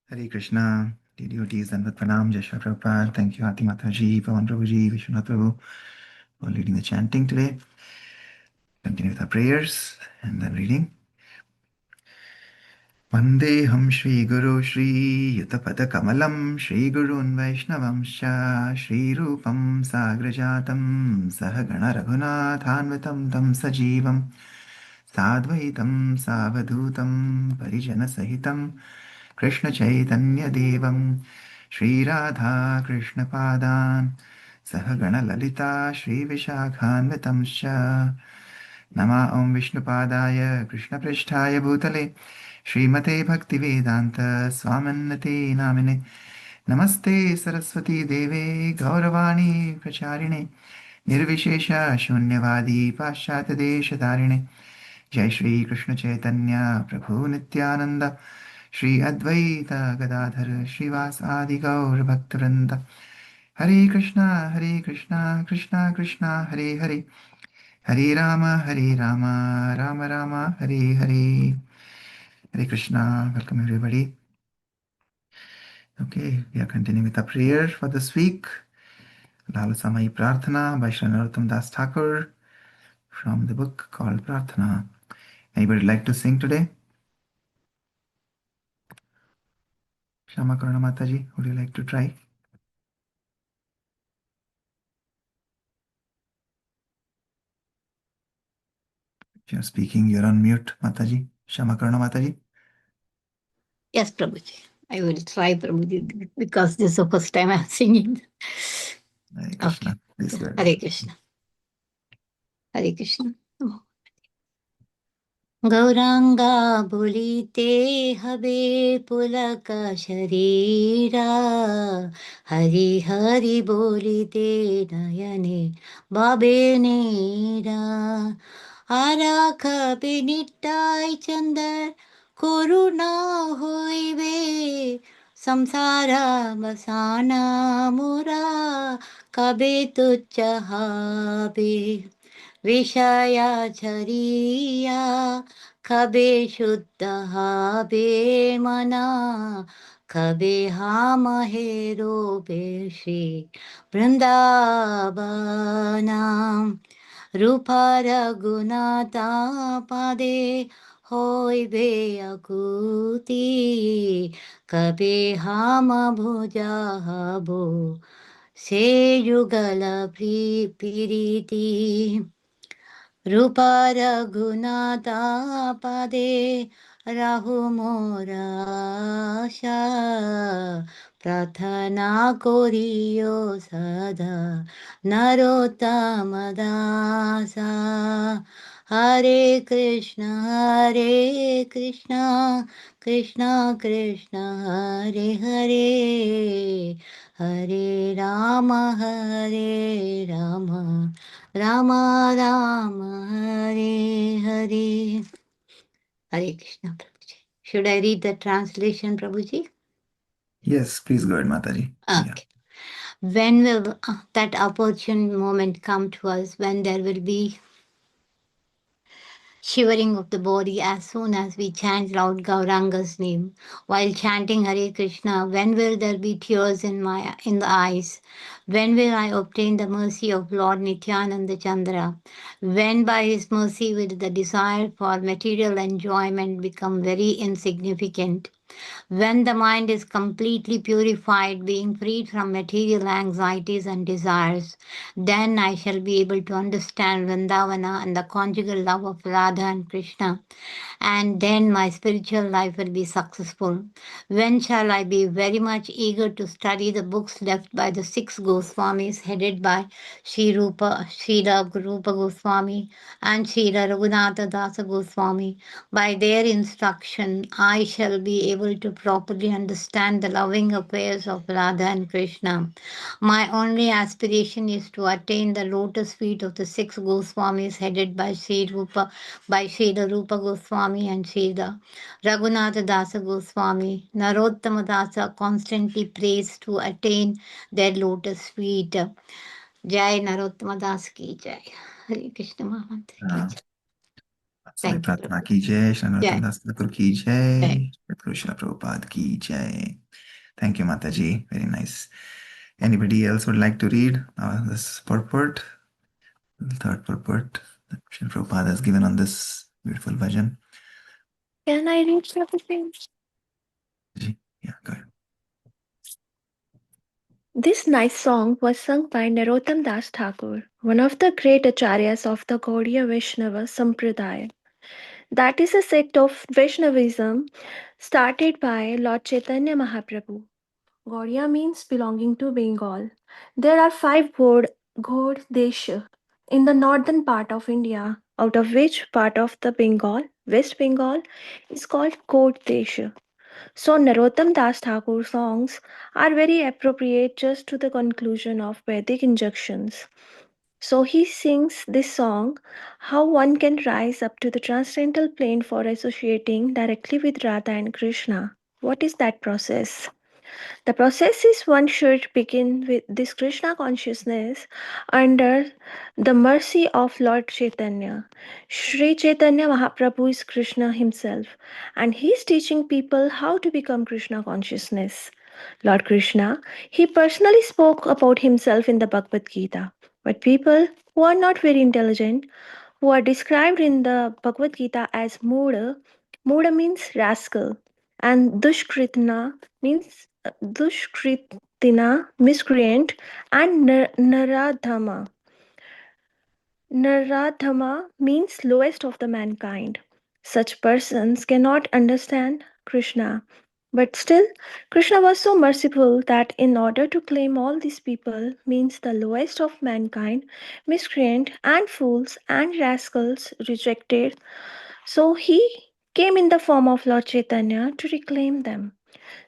Hare Krishna, devotees and with Pranam, Jai Shri Prabhupada. Thank you, Hati Mataji, Pawan Prabhuji, Vishwanath Prabhu, for leading the chanting today. Continue with our prayers and then reading. Vandeham Shri Guru Shri Yutapada Kamalam Shri Gurun Vaishnavam Shri Rupam Sagrajatam Sahagana Raghunathanvitam Tam Sajivam Sadvaitam Savadhutam Parijana Sahitam Krishna Chaitanya Devam Shri Radha Krishna Padan Sahagana Lalita Shri Vishakhanvitamscha Nama Om Vishnu Padaya Krishna Prishtaya Bhutale Srimate Bhaktivedanta Swamannati Namine Namaste Saraswati Deve Gauravani Pracharine Nirvishesha Shunyavadi Paschat Deshatarine Jai Shri Krishna Chaitanya Prabhu Nityananda Shri Advaita Gadadhar Srivasadi Gaur Bhaktivinoda Hare Krishna Krishna Krishna Hare Hare Hare Rama Rama Rama Hare Hare Hare Krishna. Welcome everybody. Okay, we are continuing with our prayer for this week. Lal Samai Prarthana by Shri Narottam Das Thakur from the book called Prarthana. Anybody like to sing today? Shama Karuna Mataji, would you like to try? If you're speaking, you're on mute, Mataji. Shama Karuna Mataji. Yes, Prabhuji. I will try, Prabhuji, because this is the first time I'm singing. Hare Krishna. Okay. Please go ahead. Hare Krishna. Hare Krishna. Gauranga बोलिते हबे पुलक शरीरा हरि हरि बोलिते नयने बाबे नेरा आराख बिनिटाई चंदर करुणा होइबे संसारा बसाना मुरा कबे तुच्छ हाबे विषया झरिया कबे शुद्ध हाबे मना कबे हाम हेरो बेशी वृंदावना रूप रघुनाथा पदे होइबे अकुति कबे हाम भुजा हबो से युगल प्रीति रूप रघुनाथा पदे राहु मोराशा प्रार्थना करियो सदा नरोत्तम दासा हरे Krishna Krishna Krishna Hare Hare Hare Ram Ram Ram Hare Hare Hare Krishna Prabhuji. Should I read the translation, Prabhuji? Yes, please go ahead, Mataji. Okay. Yeah. When will that opportune moment come to us when there will be shivering of the body as soon as we chant loud Gauranga's name? While chanting Hare Krishna, when will there be tears in the eyes? When will I obtain the mercy of Lord Nityananda Chandra? When by his mercy will the desire for material enjoyment become very insignificant? When the mind is completely purified, being freed from material anxieties and desires, then I shall be able to understand Vrindavana and the conjugal love of Radha and Krishna, and then my spiritual life will be successful. When shall I be very much eager to study the books left by the six Goswamis headed by Srila Rupa Goswami and Srila Raghunatha Dasa Goswami? By their instruction, I shall be able to properly understand the loving affairs of Radha and Krishna. My only aspiration is to attain the lotus feet of the six Goswamis headed by Srila Rupa Goswami and Srila Raghunatha Dasa Goswami. Narottama Dasa constantly prays to attain their lotus feet. Jai Narottama Das ki jai. Hare Krishna Mahamantra ki jai. Sai Thank you, प्रार्थना Prabhu. की जय, Shri Narottam Jai. दास ठाकुर की जय, सद्गुरु श्रील प्रभुपाद की जय. Thank you, Mataji. Very nice. Anybody else would like to read this purport? The third purport that Srila Prabhupada has given on this beautiful bhajan. Can I read something? Yeah, go ahead. This nice song was sung by Narottam Das Thakur, one of the great acharyas of the Gaudiya Vaishnava Sampradaya. That is a sect of Vaishnavism started by Lord Chaitanya Mahaprabhu. Gaudiya means belonging to Bengal. There are 5 Gaud Desha in the northern part of India, out of which part of the Bengal, West Bengal, is called Gaud Desha. So Narottam Das Thakur's songs are very appropriate just to the conclusion of Vedic injunctions. So he sings this song, how one can rise up to the transcendental plane for associating directly with Radha and Krishna. What is that process? The process is one should begin with this Krishna consciousness under the mercy of Lord Chaitanya. Sri Chaitanya Mahaprabhu is Krishna himself, and he is teaching people how to become Krishna consciousness. Lord Krishna, he personally spoke about himself in the Bhagavad Gita. But people who are not very intelligent, who are described in the Bhagavad Gita as Muda, Muda means rascal, and Dushkritna means Dushkritina, miscreant, and Naradhama. Naradhama means lowest of the mankind. Such persons cannot understand Krishna. But still, Krishna was so merciful that in order to claim all these people means the lowest of mankind, miscreant and fools and rascals rejected, so he came in the form of Lord Chaitanya to reclaim them.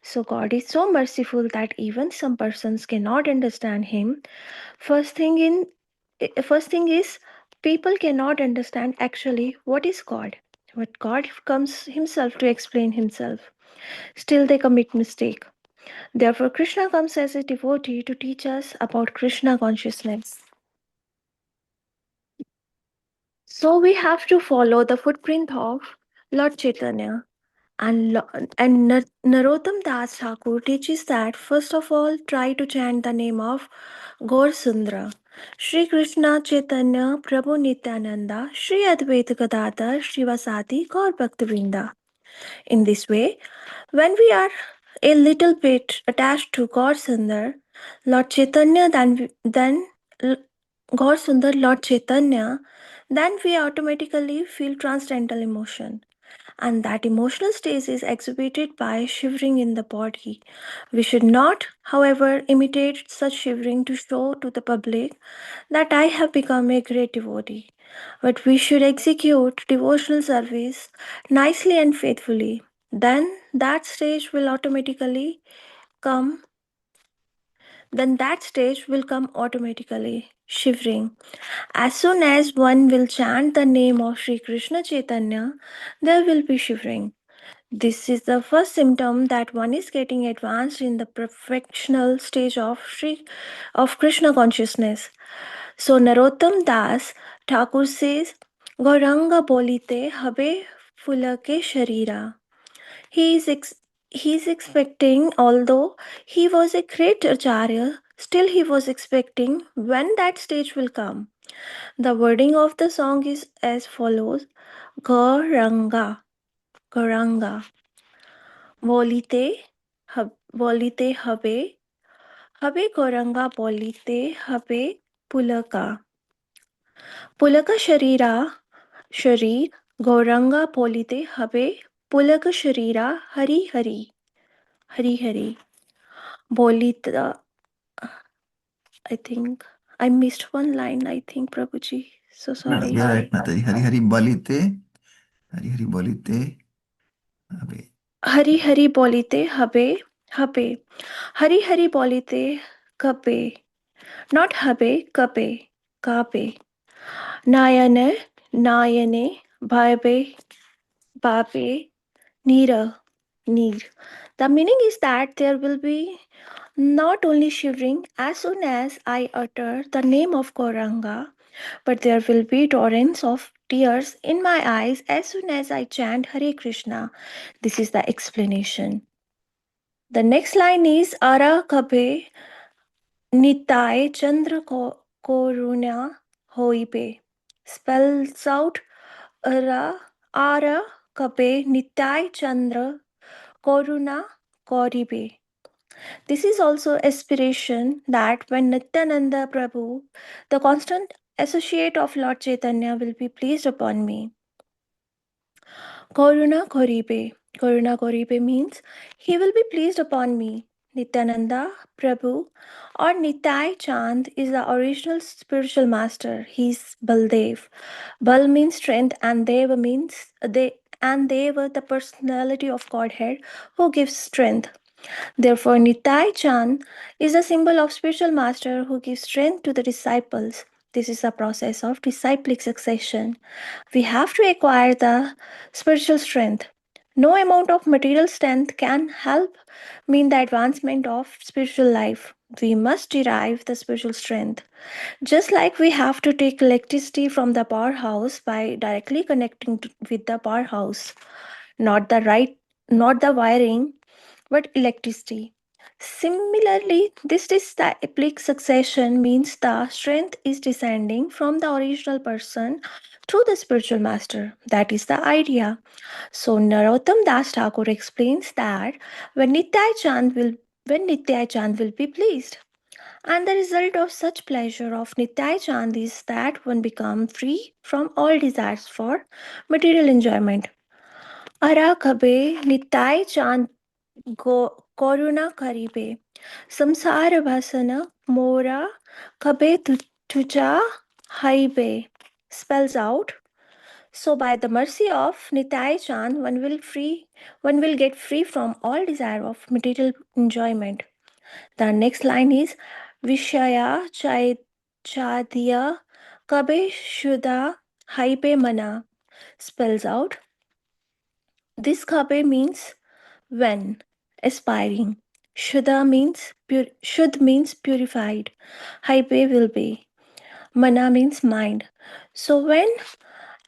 So God is so merciful that even some persons cannot understand him. First thing in first thing is people cannot understand actually what is God. But God comes himself to explain himself. Still they commit mistake. Therefore Krishna comes as a devotee to teach us about Krishna consciousness. So we have to follow the footprint of Lord Chaitanya. And Narottam Das Thakur teaches that first of all, try to chant the name of Gaur Sundra, Sri Krishna Chaitanya Prabhu Nityananda, Sri Advaita Gadadhar, Srivasati Gaur Bhaktivinoda. In this way, when we are a little bit attached to Gaur Sundar, Lord Chaitanya, then Gaur Sundar, Lord Chaitanya, then we automatically feel transcendental emotion, and that emotional state is exhibited by shivering in the body. We should not, however, imitate such shivering to show to the public that I have become a great devotee, but we should execute devotional service nicely and faithfully. Then that stage will automatically come. Then that stage will come automatically, shivering. As soon as one will chant the name of Sri Krishna Chaitanya, there will be shivering. This is the first symptom that one is getting advanced in the perfectional stage of Krishna consciousness. So Narottam Das Thakur says, Gauranga bolite habe fulake sharira. He is he is expecting, although he was a great acharya, still he was expecting when that stage will come. The wording of the song is as follows: Gauranga, Gauranga. Bolite habe Gauranga bolite habe Pulaka. Pulaka Sharira, Sharir, Gauranga bolite habe Pulaka Sharira, Hari Hari, Hari Hari. Bolita, I think I missed one line, I think, Prabhuji. So No, sorry. you're right, Mataji. Hari Hari Balite. Hari Hari Balite. Abe. Hari Hari bolite habe, habe. Hari Hari bolite kape. Not habe, kape, kape. Nayane, Nayane, Bhabe, Babe, Neera, Neer. The meaning is that there will be not only shivering as soon as I utter the name of Gauranga, but there will be torrents of tears in my eyes as soon as I chant Hare Krishna. This is the explanation. The next line is Ara Kabhe Nitai Chandra Koruna Hoipe. Spells out Ara Kabhe Nitai Chandra Koruna Koribe. This is also aspiration that when Nityananda Prabhu, the constant associate of Lord Chaitanya, will be pleased upon me. Karuna Koribe. Karuna Koribe means he will be pleased upon me. Nityananda Prabhu or Nitai Chand is the original spiritual master. He is Baldev. Bal means strength and Deva means Deva the personality of Godhead who gives strength. Therefore, Nitai Chand is a symbol of spiritual master who gives strength to the disciples. This is a process of disciplic succession. We have to acquire the spiritual strength. No amount of material strength can help mean the advancement of spiritual life. We must derive the spiritual strength. Just like we have to take electricity from the powerhouse by directly connecting with the powerhouse, not the wiring, but electricity. Similarly, this disciplic succession means the strength is descending from the original person to the spiritual master. That is the idea. So Narottam Das Thakur explains that when Nityai Chand will be pleased. And the result of such pleasure of Nityai Chand is that one becomes free from all desires for material enjoyment. Ara Kabe Nityai Chand Koruna Karibe. Samsara Vasana Mora Kabe Tuja Haibe. Spells out. So by the mercy of Nitai Chand, one will get free from all desire of material enjoyment. The next line is Vishaya Chadya Kabe Shuddha Haipe Mana. Spells out. This Kabe means when, aspiring. Shud means purified. Haipe will be. Mana means mind. So when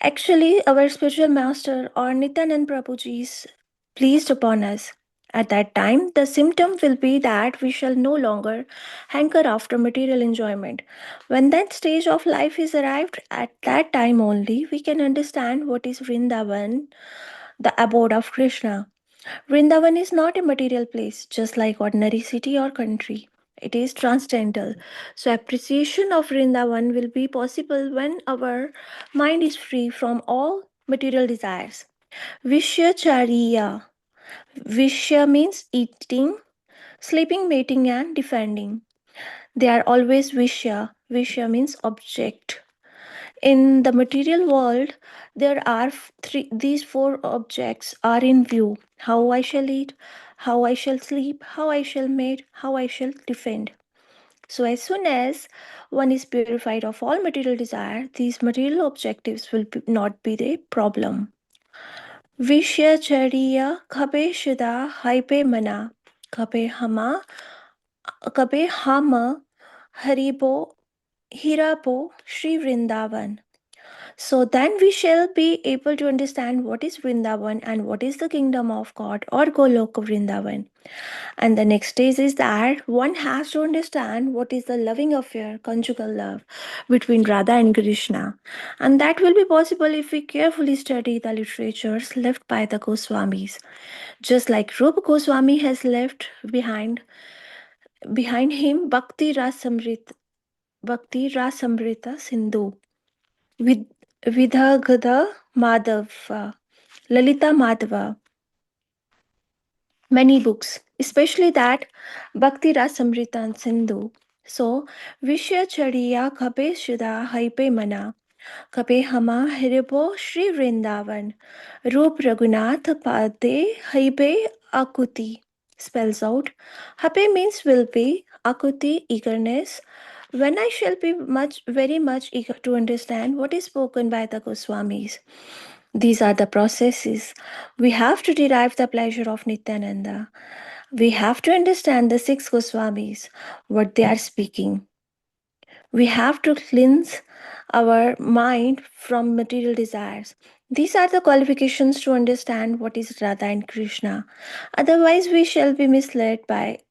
actually our spiritual master or Nityanand Prabhuji is pleased upon us, at that time the symptom will be that we shall no longer hanker after material enjoyment. When that stage of life is arrived, at that time only we can understand what is Vrindavan, the abode of Krishna. Vrindavan is not a material place, just like ordinary city or country. It is transcendental. So, appreciation of Vrindavan will be possible when our mind is free from all material desires. Vishyachariya. Vishya means eating, sleeping, mating, and defending. They are always Vishya. Vishya means object. In the material world, there are these four objects are in view: how I shall eat, how I shall sleep, how I shall mate, how I shall defend. So, as soon as one is purified of all material desire, these material objectives will not be the problem. Vishya khabe shida haipe mana kabe hama haribo hirapo Sri Vrindavan. So then we shall be able to understand what is Vrindavan and what is the kingdom of God or Goloka Vrindavan. And the next stage is that one has to understand what is the loving affair, conjugal love between Radha and Krishna. And that will be possible if we carefully study the literatures left by the Goswamis. Just like Rupa Goswami has left behind him Bhakti Rasamrita Sindhu. With Vidhagada Madhava, Lalita Madhava, many books, especially that Bhakti Rasamrita and Sindhu. So, Vishya Chariya Khabe Shuddha Haipe Mana, Khabe Hama Hiribo Sri Vrindavan, Rup Raghunath Pade Haibe Akuti. Spells out. Hape means will be, Akuti eagerness. When I shall be very much eager to understand what is spoken by the Goswamis. These are the processes. We have to derive the pleasure of Nityananda. We have to understand the six Goswamis, what they are speaking. We have to cleanse our mind from material desires. These are the qualifications to understand what is Radha and Krishna. Otherwise, we shall be misled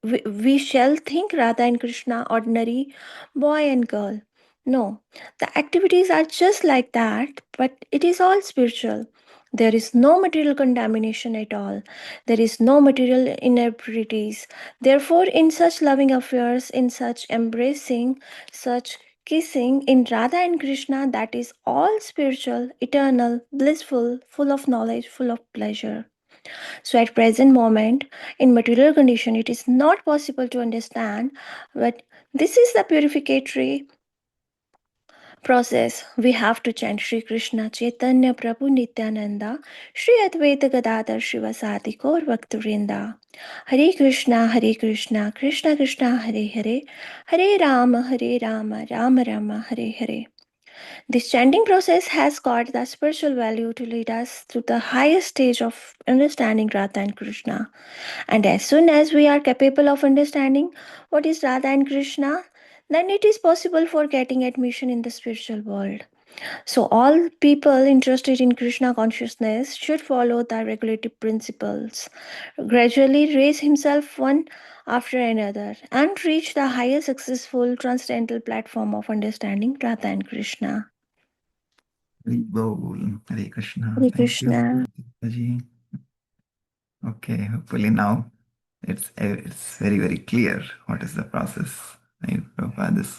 we shall think Radha and Krishna ordinary boy and girl. No, the activities are just like that, but it is all spiritual. There is no material contamination at all. There is no material inapproprieties. Therefore, in such loving affairs, in such embracing, such kissing in Radha and Krishna, that is all spiritual, eternal, blissful, full of knowledge, full of pleasure. So at present moment, in material condition, it is not possible to understand, but this is the purificatory process. We have to chant Shri Krishna Chaitanya Prabhu Nityananda Shri Advaita Gadadhar Shivasati Gaur Bhaktavrinda Hare Krishna Krishna Krishna Hare Hare Hare Rama Rama Rama Hare Hare. This chanting process has got the spiritual value to lead us to the highest stage of understanding Radha and Krishna. And as soon as we are capable of understanding what is Radha and Krishna, then it is possible for getting admission in the spiritual world. So, all people interested in Krishna consciousness should follow the regulative principles, gradually raise himself one after another, and reach the highest successful transcendental platform of understanding Radha and Krishna. Hari Bol. Hare Krishna. Hare Thank you, Krishna. Mataji. Okay, hopefully now it's very clear what is the process. Right? Prabhupada is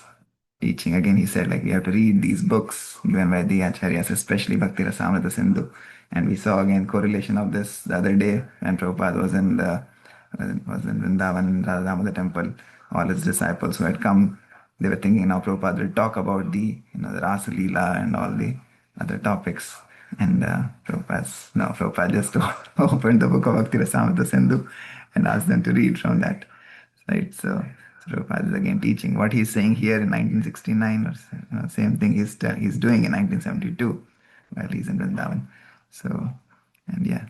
teaching again. He said like we have to read these books given by the acharyas, especially Bhakti Rasamrita Sindhu. And we saw again correlation of this the other day when Prabhupada was in Vrindavan in Radha Damodar temple. All his disciples who had come, they were thinking now Prabhupada will talk about the the Rasa Leela and all the other topics. And Prabhupada just opened the book of Bhakti Rasamrita Sindhu and asked them to read from that. Right? So Prabhupada is again teaching what he's saying here in 1969, or same thing he's doing in 1972 while he's in Vrindavan. So, and yeah,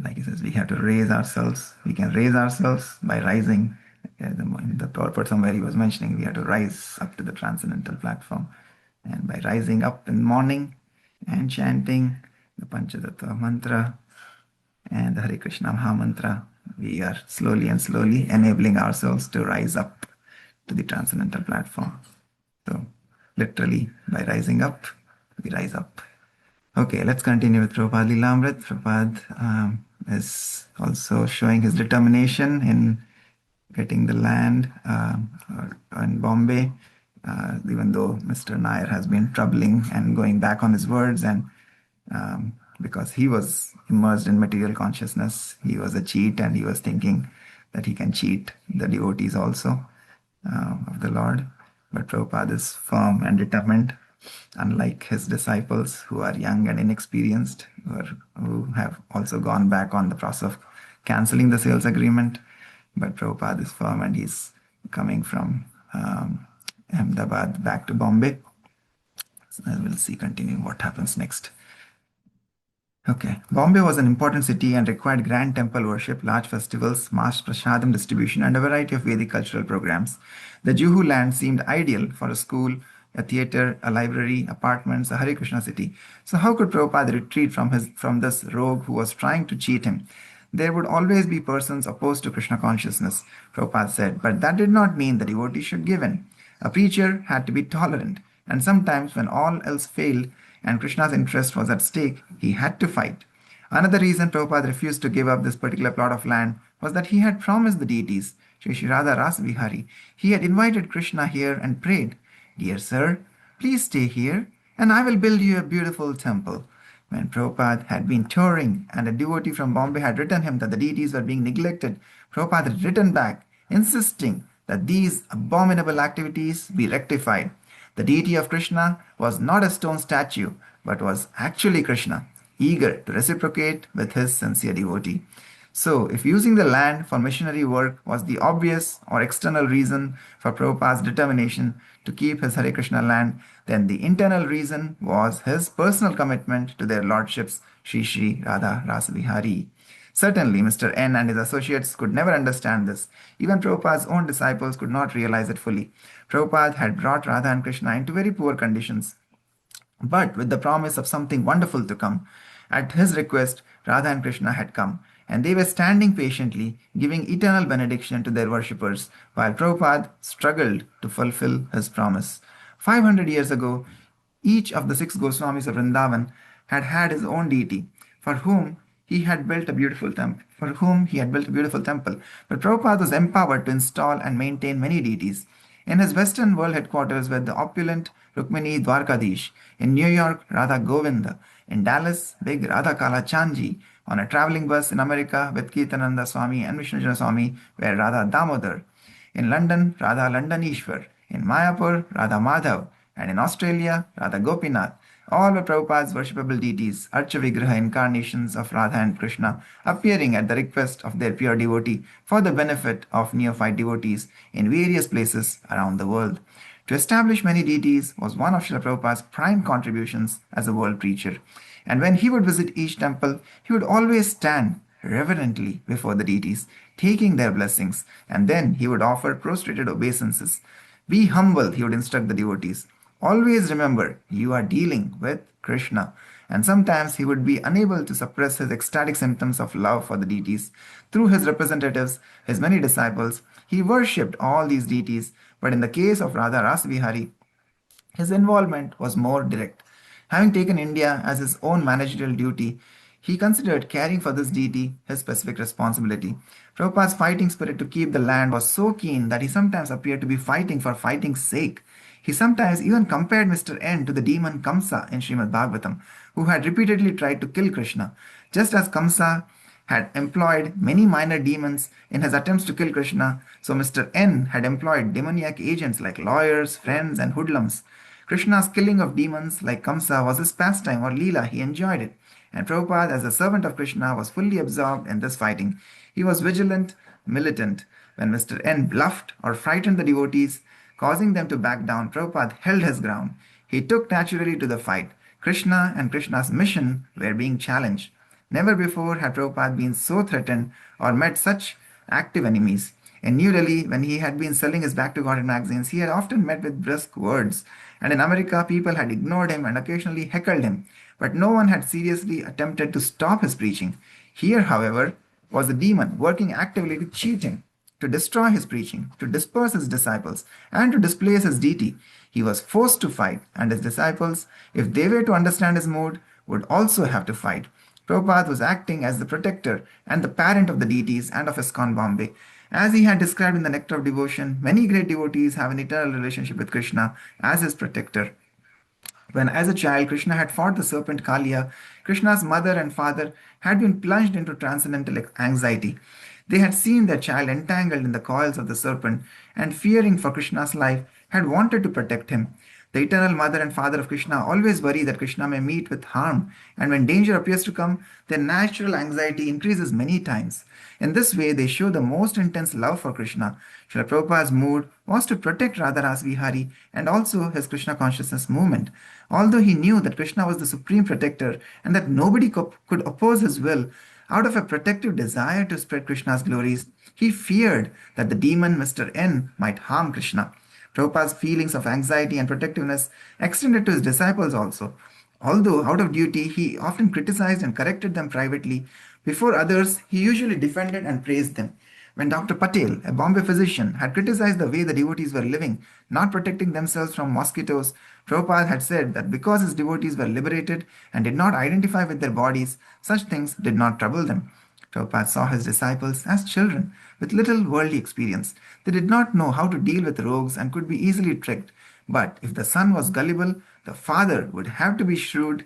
like he says, we have to raise ourselves. We can raise ourselves by rising. The purport somewhere he was mentioning, we have to rise up to the transcendental platform. And by rising up in the morning and chanting the Panchatattva mantra and the Hare Krishna Maha mantra, we are slowly enabling ourselves to rise up to the transcendental platform. So, literally, by rising up, we rise up. Okay, let's continue with Prabhupada Lilamrit. Prabhupada is also showing his determination in getting the land in Bombay, even though Mr. Nair has been troubling and going back on his words, and because he was immersed in material consciousness, he was a cheat, and he was thinking that he can cheat the devotees also of the Lord. But Prabhupada is firm and determined, unlike his disciples who are young and inexperienced, who have also gone back on the process of cancelling the sales agreement. But Prabhupada is firm and he's coming from Ahmedabad back to Bombay. So we'll see continuing what happens next. Okay. Bombay was an important city and required grand temple worship, large festivals, mass prasadam distribution, and a variety of Vedic cultural programs. The Juhu land seemed ideal for a school, a theater, a library, apartments, a Hare Krishna city. So how could Prabhupada retreat from this rogue who was trying to cheat him? There would always be persons opposed to Krishna consciousness, Prabhupada said, but that did not mean the devotee should give in. A preacher had to be tolerant, and sometimes when all else failed and Krishna's interest was at stake, he had to fight. Another reason Prabhupada refused to give up this particular plot of land was that he had promised the deities, Shri Radha Rasa Vihari. He had invited Krishna here and prayed, "Dear sir, please stay here, and I will build you a beautiful temple." When Prabhupada had been touring and a devotee from Bombay had written him that the deities were being neglected, Prabhupada had written back, insisting that these abominable activities be rectified. The deity of Krishna was not a stone statue, but was actually Krishna, eager to reciprocate with his sincere devotee. So, if using the land for missionary work was the obvious or external reason for Prabhupada's determination to keep his Hare Krishna land, then the internal reason was his personal commitment to their lordships, Shri Shri Radha Rasa Vihari. Certainly, Mr. N and his associates could never understand this. Even Prabhupada's own disciples could not realize it fully. Prabhupada had brought Radha and Krishna into very poor conditions, but with the promise of something wonderful to come. At his request, Radha and Krishna had come, and they were standing patiently, giving eternal benediction to their worshippers, while Prabhupada struggled to fulfill his promise. 500 years ago, each of the six Goswamis of Vrindavan had had his own deity, for whom he had built a beautiful temple. But Prabhupada was empowered to install and maintain many deities. In his Western world headquarters were the opulent Rukmini Dwarkadish, in New York, Radha Govinda, in Dallas, big Radha Kala Chanji, on a traveling bus in America with Kirtananda Swami and Vishnu Swami were Radha Damodar, in London, Radha Landanishwar, in Mayapur, Radha Madhav, and in Australia, Radha Gopinath. All were Prabhupada's worshipable deities, Archavigraha incarnations of Radha and Krishna, appearing at the request of their pure devotee for the benefit of neophyte devotees in various places around the world. To establish many deities was one of Srila Prabhupada's prime contributions as a world preacher. And when he would visit each temple, he would always stand reverently before the deities, taking their blessings, and then he would offer prostrated obeisances. Be humble, he would instruct the devotees. Always remember, you are dealing with Krishna. And sometimes he would be unable to suppress his ecstatic symptoms of love for the deities. Through his representatives, his many disciples, he worshipped all these deities, but in the case of Radha Rasvihari, his involvement was more direct. Having taken India as his own managerial duty, he considered caring for this deity his specific responsibility. Prabhupada's fighting spirit to keep the land was so keen that he sometimes appeared to be fighting for fighting's sake. He sometimes even compared Mr. N to the demon Kamsa in Srimad Bhagavatam, who had repeatedly tried to kill Krishna. Just as Kamsa had employed many minor demons in his attempts to kill Krishna, so Mr. N had employed demoniac agents like lawyers, friends, and hoodlums. Krishna's killing of demons like Kamsa was his pastime or Leela. He enjoyed it. And Prabhupada, as a servant of Krishna, was fully absorbed in this fighting. He was vigilant, militant. When Mr. N bluffed or frightened the devotees, causing them to back down, Prabhupada held his ground. He took naturally to the fight. Krishna and Krishna's mission were being challenged. Never before had Prabhupada been so threatened or met such active enemies. In New Delhi, when he had been selling his Back to Godhead magazines, he had often met with brusque words. And in America, people had ignored him and occasionally heckled him. But no one had seriously attempted to stop his preaching. Here, however, was a demon working actively to cheat him, to destroy his preaching, to disperse his disciples, and to displace his deity. He was forced to fight, and his disciples, if they were to understand his mood, would also have to fight. Prabhupada was acting as the protector and the parent of the deities and of ISKCON Bombay. As he had described in the Nectar of Devotion, many great devotees have an eternal relationship with Krishna as his protector. When as a child Krishna had fought the serpent Kaliya, Krishna's mother and father had been plunged into transcendental anxiety. They had seen their child entangled in the coils of the serpent and, fearing for Krishna's life, had wanted to protect him. The eternal mother and father of Krishna always worry that Krishna may meet with harm, and when danger appears to come, their natural anxiety increases many times. In this way, they show the most intense love for Krishna. Srila Prabhupada's mood was to protect Radha Rasvihari and also his Krishna consciousness movement. Although he knew that Krishna was the supreme protector and that nobody could oppose his will, out of a protective desire to spread Krishna's glories, he feared that the demon Mr. N might harm Krishna. Prabhupada's feelings of anxiety and protectiveness extended to his disciples also. Although out of duty, he often criticized and corrected them privately, before others, he usually defended and praised them. When Dr. Patel, a Bombay physician, had criticized the way the devotees were living, not protecting themselves from mosquitoes, Prabhupada had said that because his devotees were liberated and did not identify with their bodies, such things did not trouble them. Prabhupada saw his disciples as children with little worldly experience. They did not know how to deal with rogues and could be easily tricked. But if the son was gullible, the father would have to be shrewd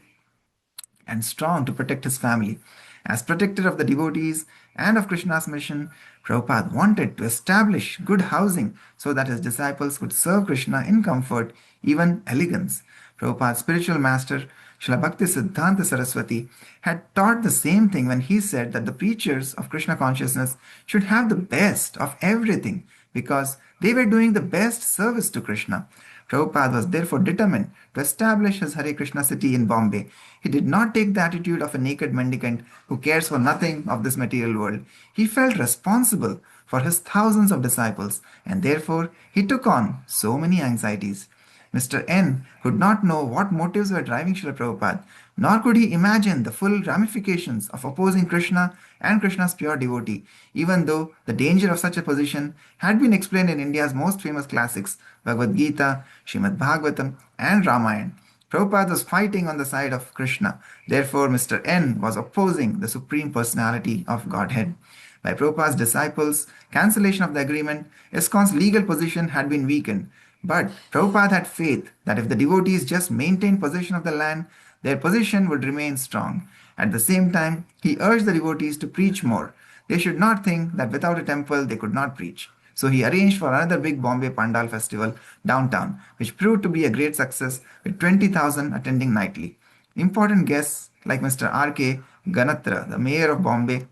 and strong to protect his family. As protector of the devotees and of Krishna's mission, Prabhupada wanted to establish good housing so that his disciples could serve Krishna in comfort, even elegance. Prabhupada's spiritual master, Srila Bhakti Siddhanta Saraswati, had taught the same thing when he said that the preachers of Krishna consciousness should have the best of everything because they were doing the best service to Krishna. Prabhupada was therefore determined to establish his Hare Krishna city in Bombay. He did not take the attitude of a naked mendicant who cares for nothing of this material world. He felt responsible for his thousands of disciples, and therefore he took on so many anxieties. Mr. N could not know what motives were driving Srila Prabhupada, nor could he imagine the full ramifications of opposing Krishna and Krishna's pure devotee, even though the danger of such a position had been explained in India's most famous classics, Bhagavad Gita, Srimad Bhagavatam, and Ramayana. Prabhupada was fighting on the side of Krishna. Therefore, Mr. N was opposing the Supreme Personality of Godhead. By Prabhupada's disciples' cancellation of the agreement, ISKCON's legal position had been weakened. But Prabhupada had faith that if the devotees just maintained possession of the land, their position would remain strong. At the same time, he urged the devotees to preach more. They should not think that without a temple they could not preach. So he arranged for another big Bombay Pandal festival downtown, which proved to be a great success with 20,000 attending nightly. Important guests like Mr. R.K. Ganatra, the mayor of Bombay,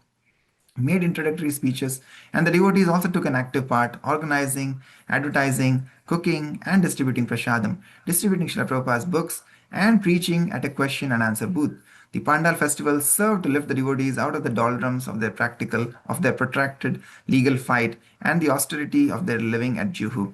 made introductory speeches, and the devotees also took an active part organizing, advertising, cooking, and distributing prasadam, distributing Srila Prabhupada's books, and preaching at a question and answer booth. The Pandal festival served to lift the devotees out of the doldrums of their protracted legal fight and the austerity of their living at Juhu.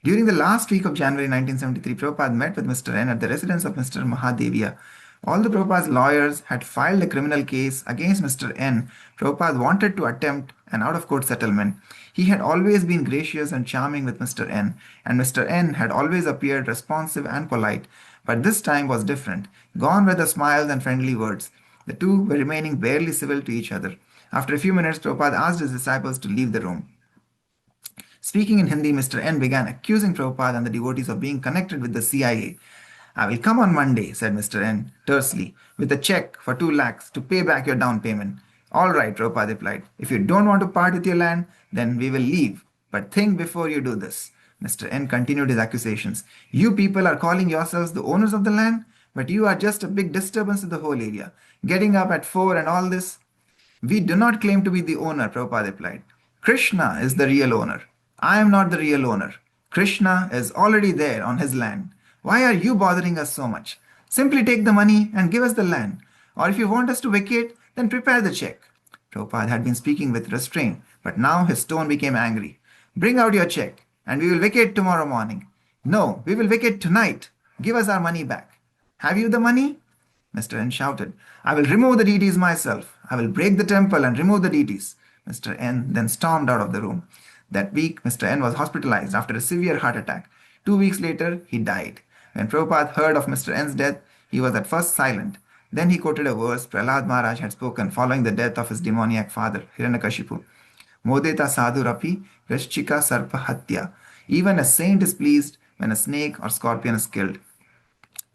During the last week of January 1973, Prabhupada met with Mr. N at the residence of Mr. Mahadevia. Although Prabhupada's lawyers had filed a criminal case against Mr. N, Prabhupada wanted to attempt an out-of-court settlement. He had always been gracious and charming with Mr. N, and Mr. N had always appeared responsive and polite. But this time was different. Gone were the smiles and friendly words. The two were remaining barely civil to each other. After a few minutes, Prabhupada asked his disciples to leave the room. Speaking in Hindi, Mr. N began accusing Prabhupada and the devotees of being connected with the CIA. I will come on Monday, said Mr. N tersely, with a check for 2 lakhs to pay back your down payment. All right, Prabhupada replied. If you don't want to part with your land, then we will leave. But think before you do this. Mr. N continued his accusations. You people are calling yourselves the owners of the land, but you are just a big disturbance to the whole area. Getting up at 4 and all this. We do not claim to be the owner, Prabhupada replied. Krishna is the real owner. I am not the real owner. Krishna is already there on his land. Why are you bothering us so much? Simply take the money and give us the land. Or if you want us to vacate, then prepare the check. Prabhupada had been speaking with restraint, but now his tone became angry. Bring out your check, and we will vacate tomorrow morning. No, we will vacate tonight. Give us our money back. Have you the money? Mr. N shouted. I will remove the deities myself. I will break the temple and remove the deities. Mr. N then stormed out of the room. That week, Mr. N was hospitalized after a severe heart attack. 2 weeks later, he died. When Prabhupada heard of Mr. N's death, he was at first silent. Then he quoted a verse Prahlad Maharaj had spoken following the death of his demoniac father, Hiranyakashipu. Modeta sadhurapi vrishchika sarpa hatya. Even a saint is pleased when a snake or scorpion is killed.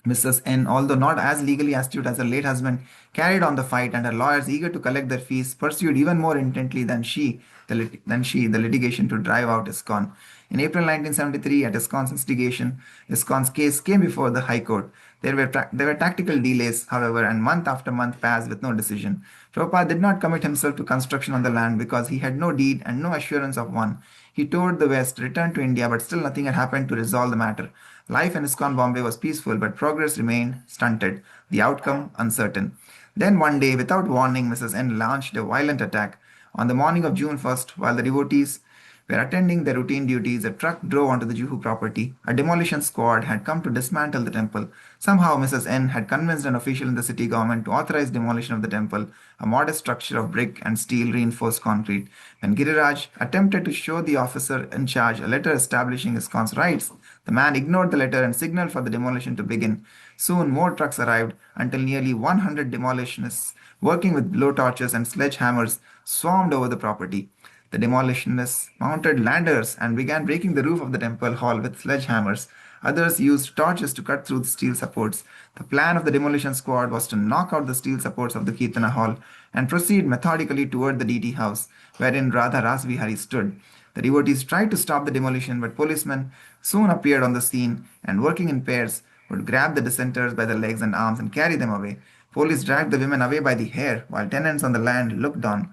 Mrs. N, although not as legally astute as her late husband, carried on the fight, and her lawyers, eager to collect their fees, pursued even more intently than the litigation to drive out ISKCON. In April 1973, at ISKCON's instigation, ISKCON's case came before the High Court. There were tactical delays, however, and month after month passed with no decision. Prabhupada did not commit himself to construction on the land because he had no deed and no assurance of one. He toured the West, returned to India, but still nothing had happened to resolve the matter. Life in ISKCON Bombay was peaceful, but progress remained stunted, the outcome uncertain. Then one day, without warning, Mrs. N launched a violent attack. On the morning of June 1st, while the devotees were attending their routine duties, a truck drove onto the Juhu property. A demolition squad had come to dismantle the temple. Somehow, Mrs. N had convinced an official in the city government to authorize demolition of the temple, a modest structure of brick and steel reinforced concrete. When Giriraj attempted to show the officer in charge a letter establishing ISKCON's rights, the man ignored the letter and signaled for the demolition to begin. Soon, more trucks arrived until nearly 100 demolitionists, working with blowtorches and sledgehammers, swarmed over the property. The demolitionists mounted ladders and began breaking the roof of the temple hall with sledgehammers. Others used torches to cut through the steel supports. The plan of the demolition squad was to knock out the steel supports of the Kirtana hall and proceed methodically toward the deity house, wherein Radha Rasvihari stood. The devotees tried to stop the demolition, but policemen soon appeared on the scene and, working in pairs, would grab the dissenters by the legs and arms and carry them away. Police dragged the women away by the hair, while tenants on the land looked on.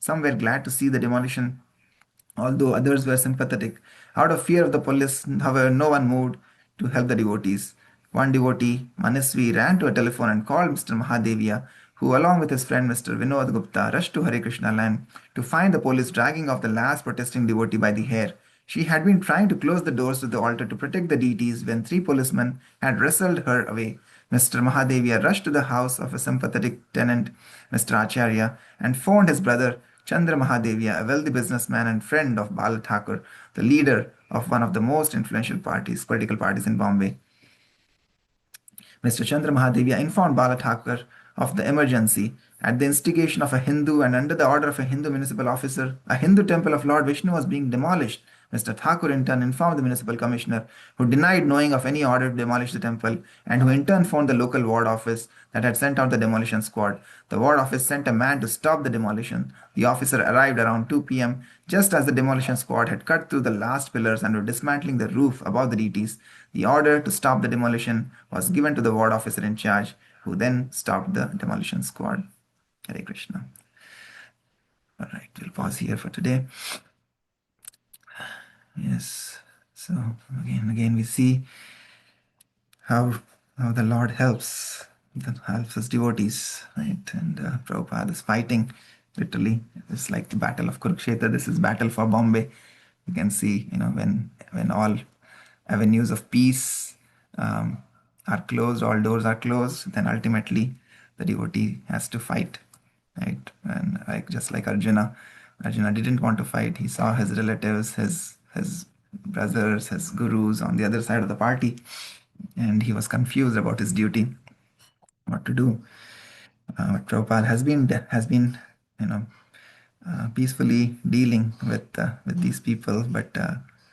Some were glad to see the demolition, although others were sympathetic. Out of fear of the police, however, no one moved. to help the devotees. One devotee, Manasvi, ran to a telephone and called Mr. Mahadevia, who, along with his friend Mr. Vinod Gupta, rushed to Hare Krishna land to find the police dragging off the last protesting devotee by the hair. She had been trying to close the doors to the altar to protect the deities when three policemen had wrestled her away. Mr. Mahadevia rushed to the house of a sympathetic tenant, Mr. Acharya, and phoned his brother Chandra Mahadevia, a wealthy businessman and friend of Bala Thakur, the leader of one of the most influential political parties in Bombay. Mr. Chandra Mahadevia informed Bala Thakur of the emergency. At the instigation of a Hindu and under the order of a Hindu municipal officer, a Hindu temple of Lord Vishnu was being demolished. Mr. Thakur in turn informed the municipal commissioner, who denied knowing of any order to demolish the temple, and who in turn phoned the local ward office that had sent out the demolition squad. The ward office sent a man to stop the demolition. The officer arrived around 2 p.m., just as the demolition squad had cut through the last pillars and were dismantling the roof above the deities. The order to stop the demolition was given to the ward officer in charge, who then stopped the demolition squad. Hare Krishna. All right, we'll pause here for today. Yes. So again, we see how the Lord helps his devotees, right? And Prabhupada is fighting literally. It's like the battle of Kurukshetra. This is battle for Bombay. You can see, when all avenues of peace are closed, all doors are closed, then ultimately the devotee has to fight, right? And just like Arjuna didn't want to fight. He saw his relatives, his brothers, his gurus on the other side of the party, and he was confused about his duty, what to do. But Prabhupada has been peacefully dealing with these people, but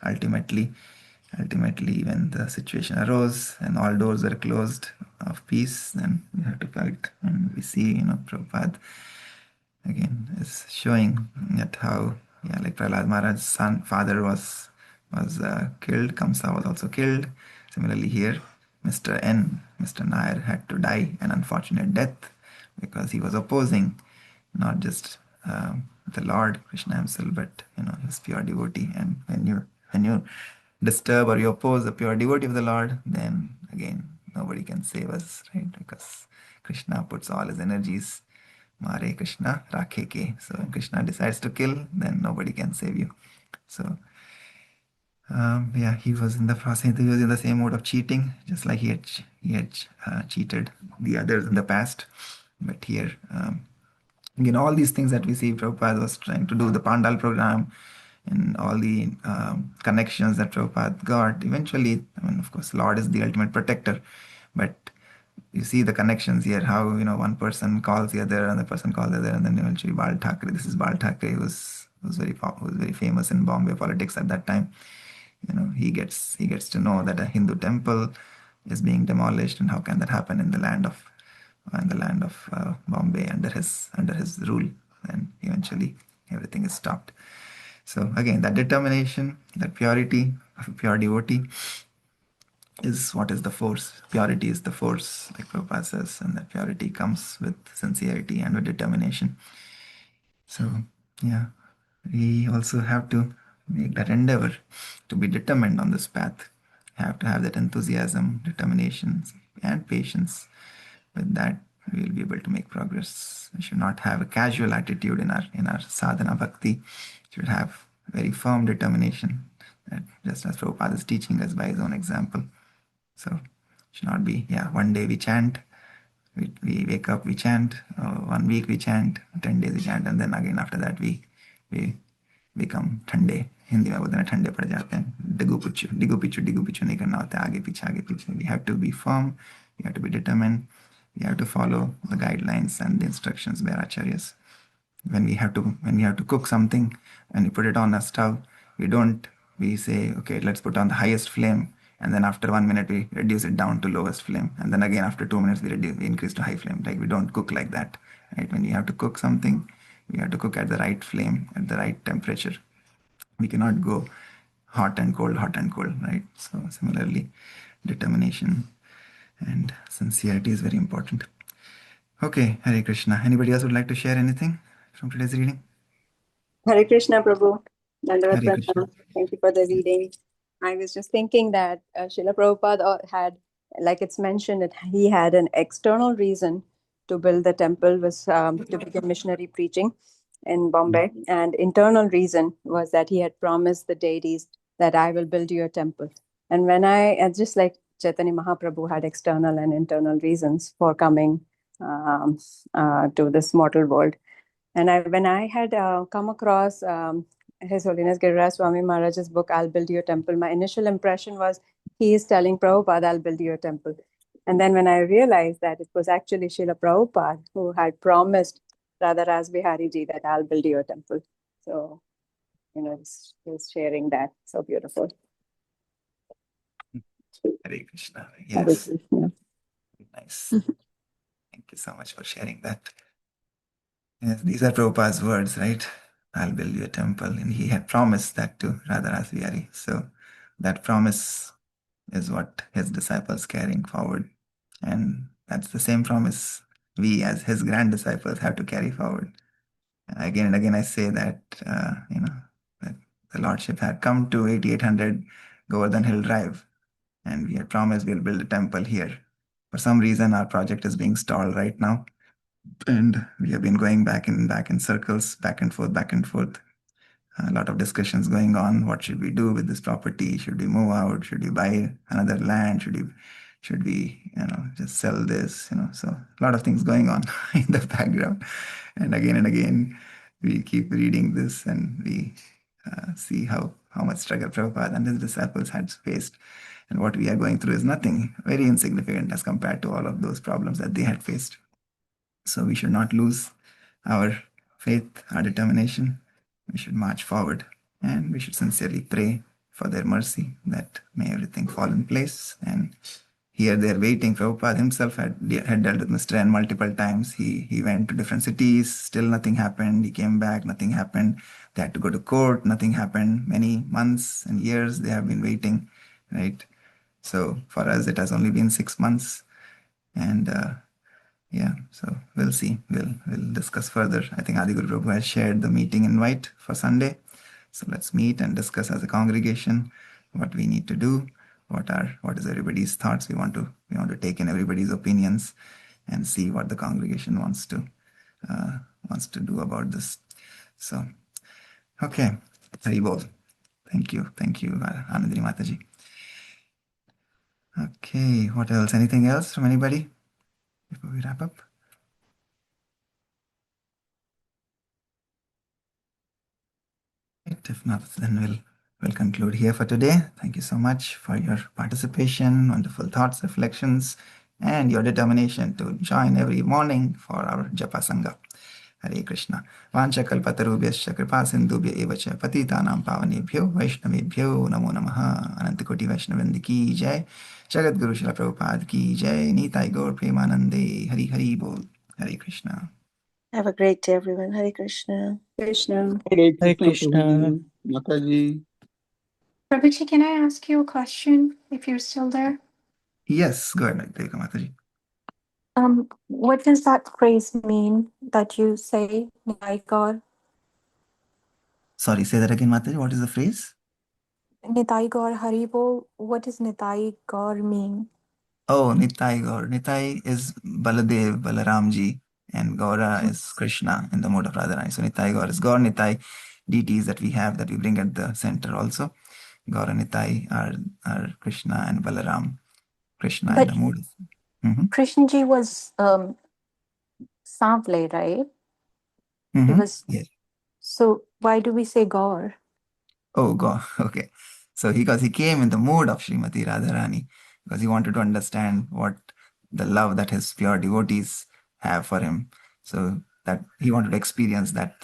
ultimately when the situation arose and all doors were closed of peace, then we have to fight. And we see, Prabhupada again is showing that how, like Prahlad Maharaj's father was killed, Kamsa was also killed. Similarly here, Mr. Nair had to die an unfortunate death because he was opposing not just the Lord Krishna himself, but his pure devotee. And when you disturb or you oppose the pure devotee of the Lord, then again nobody can save us, right? Because Krishna puts all his energies, Mare Krishna Rakhe Ke. So when Krishna decides to kill, then nobody can save you. So he was in the process. He was in the same mode of cheating, just like he had cheated the others in the past. But here, again, all these things that we see, Prabhupada was trying to do, the Pandal program, and all the connections that Prabhupada got. Eventually, of course, Lord is the ultimate protector, but you see the connections here, how, one person calls the other, another person calls the other, and then eventually Bal Thackeray, this is Bal Thackeray, who was very famous in Bombay politics at that time. He gets to know that a Hindu temple is being demolished, and how can that happen in the land of Bombay under his rule? And eventually everything is stopped. So again, that determination, that purity of a pure devotee is what is the force. Purity is the force, like Prabhupada says, and that purity comes with sincerity and with determination. So we also have to make that endeavor to be determined on this path. Have to have that enthusiasm, determination, and patience. With that, we will be able to make progress. We should not have a casual attitude in our sadhana bhakti. We should have very firm determination, that just as Prabhupada is teaching us by his own example. So it should not be, one day we chant, we wake up, we chant, 1 week we chant, 10 days we chant, and then again after that we become ठंडे. हिंदी में बोलते हैं ठंडे पड़ जाते हैं. डिगू पिचू नहीं करना होता है, आगे पीछे. We have to be firm, we have to be determined, we have to follow the guidelines and the instructions by our acharyas. When we have to cook something and we put it on a stove, we say, okay, let's put on the highest flame, and then after 1 minute we reduce it down to lowest flame, and then again after 2 minutes we increase to high flame. Like, we don't cook like that, right? When you have to cook something, we have to cook at the right flame, at the right temperature. We cannot go hot and cold, right? So similarly, determination and sincerity is very important. Okay, Hare Krishna. Anybody else would like to share anything from today's reading? Hare Krishna, Prabhu. Dandavat Hare Krishna. Pranam. Thank you for the reading. I was just thinking that Srila Prabhupada had, like it's mentioned, that he had an external reason to build the temple, was to begin missionary preaching in Bombay. And internal reason was that he had promised the deities that I will build you a temple. And when just like Chaitanya Mahaprabhu had external and internal reasons for coming to this mortal world. And when I had come across His Holiness Giriraj Swami Maharaj's book, I'll Build You a Temple, my initial impression was he is telling Prabhupada, I'll build you a temple. And then when I realized that it was actually Srila Prabhupada who had promised Radha Ras Bihari Ji that I'll build you a temple. So, he's sharing that. So beautiful. Hare Krishna. Hare Yes, Krishna. nice. Thank you so much for sharing that. Yes, these are Prabhupada's words, right? I'll build you a temple. And he had promised that to Radha Ras Bihari. So that promise is what his disciples carrying forward. And that's the same promise we as his grand disciples have to carry forward. Again and again, I say that, that the Lordship had come to 8800 Govardhan Hill Drive, and we had promised we'll build a temple here. For some reason, our project is being stalled right now, and we have been going back in circles, back and forth, back and forth. A lot of discussions going on. What should we do with this property? Should we move out? Should we buy another land? Should we, just sell this? So a lot of things going on in the background. And again, we keep reading this, and we see how much struggle Prabhupada and his disciples had faced. And what we are going through is nothing, very insignificant as compared to all of those problems that they had faced. So we should not lose our faith, our determination. We should march forward, and we should sincerely pray for their mercy, that may everything fall in place. And here they're waiting. Prabhupada himself had dealt with Mr. N multiple times. He went to different cities, still nothing happened. He came back, nothing happened. They had to go to court, nothing happened. Many months and years they have been waiting, right? So for us, it has only been 6 months. And so we'll see. We'll discuss further. I think Adi Guru Prabhu has shared the meeting invite for Sunday. So let's meet and discuss as a congregation what we need to do, what is everybody's thoughts. We want to take in everybody's opinions and see what the congregation wants to do about this. So, okay, Hari Bol. Thank you, Anandini Mataji. Okay, what else? Anything else from anybody before we wrap up? Right, if not, then we'll conclude here for today. Thank you so much for your participation, wonderful thoughts, reflections, and your determination to join every morning for our Japa Sangha. Hare Krishna. Vancha kalpatarubhyascha kripa sindhubhya eva cha patitanam pavanebhyo vaishnavebhyo namo namaha. Anantakoti Vaishnavindi ki jai. Jagat Guru Srila Prabhupada ki jai. Nitai Gaur Premanande. Hari Hari Bol. Hare Krishna. Have a great day, everyone. Hare Krishna. Krishna. Hare Krishna. Mataji. Prabhuji, can I ask you a question if you're still there? Yes, go ahead, Devika Mataji. What does that phrase mean that you say, my God? Sorry, say that again, Mataji. What is the phrase? Nitai Gaur Haribol. What does Nitai Gaur mean? Oh, Nitai Gaur. Nitai is Baladev, Balaramji, and Gaura is Krishna in the mode of Radharani. So Nitai Gaur is Gaur Nitai, deities that we have that we bring at the center also. Gaura Nitai are Krishna and Balaram. Krishna in But the mood. Krishna ji was Savle, right? He was. Yeah. So why do we say Gaur? Oh, God. Okay. So because he came in the mood of Srimati Radharani, because he wanted to understand what the love that his pure devotees have for him. So that he wanted to experience that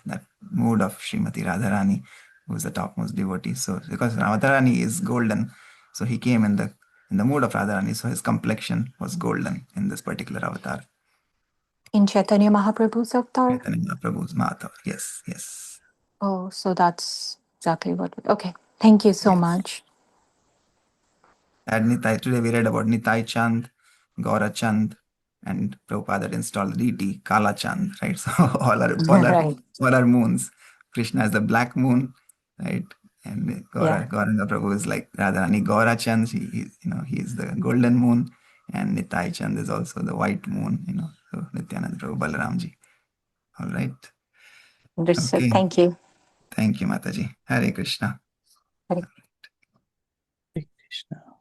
mood of Srimati Radharani, who is the topmost devotee. So because Radharani is golden, so he came in the mood of Radharani. So his complexion was golden in this particular avatar. In Chaitanya Mahaprabhu's avatar? Chaitanya Mahaprabhu's avatar. Yes. Oh, so that's exactly what. Okay. Thank you so much. At Nitai, today we read about Nitai Chand, Gaura Chand, and Prabhupada had installed the deity Kala Chand, right? So all our moons. Krishna is the black moon, right? And Yeah. Gauranga Prabhu is like Radharani. Gaura Chand, he is the golden moon, and Nitai Chand is also the white moon, So Nityanand Prabhu, Balaramji. All right. Understood. Okay. Thank you. Thank you, Mataji. Hare Krishna. Hare Hare Krishna.